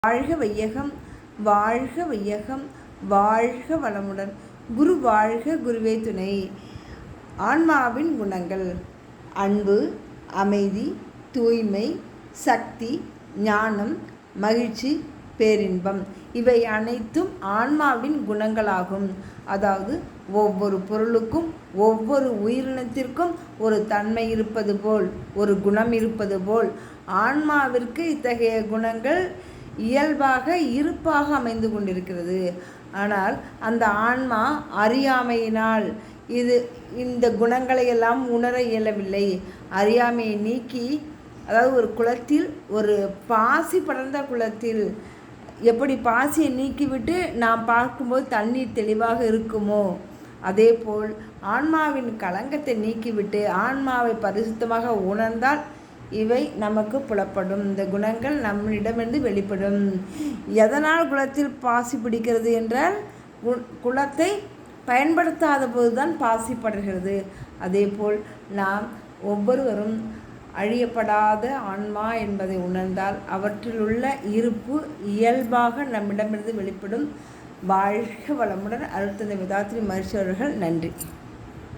வாழ்க வையகம், வாழ்க வையகம், வாழ்க வளமுடன். குரு வாழ்க, குருவே துணை. ஆன்மாவின் குணங்கள்: அன்பு, அமைதி, தூய்மை, சக்தி, ஞானம், மகிழ்ச்சி, பேரின்பம். இவை அனைத்தும் ஆன்மாவின் குணங்களாகும். அதாவது ஒவ்வொரு பொருளுக்கும், ஒவ்வொரு உயிரினத்திற்கும் ஒரு தன்மை இருப்பது போல், ஒரு குணம் இருப்பது போல், ஆன்மாவிற்கு இத்தகைய குணங்கள் இயல்பாக இருப்பாக அமைந்து கொண்டிருக்கிறது. ஆனால் அந்த ஆன்மா அறியாமையினால் இந்த குணங்களை எல்லாம் உணர இயலவில்லை. அறியாமையை நீக்கி, அதாவது ஒரு குளத்தில், ஒரு பாசி படர்ந்த குளத்தில் எப்படி பாசியை நீக்கிவிட்டு நாம் பார்க்கும்போது தண்ணீர் தெளிவாக இருக்குமோ, அதே போல் ஆன்மாவின் களங்கத்தை நீக்கிவிட்டு ஆன்மாவை பரிசுத்தமாக உணர்ந்தால் இவை நமக்கு புலப்படும். இந்த குணங்கள் நம்மிடமிருந்து வெளிப்படும். எதனால் குளத்தில் பாசி பிடிக்கிறது என்றால், குளத்தை பயன்படுத்தாத போதுதான் பாசி படுகிறது. அதேபோல் நாம் ஒவ்வொருவரும் அழியப்படாத ஆன்மா என்பதை உணர்ந்தால் அவற்றிலுள்ள இருப்பு இயல்பாக நம்மிடமிருந்து வெளிப்படும். வாழ்க வளமுடன். அருட்தந்தை வேதாத்ரி மகரிஷி அவர்கள். நன்றி.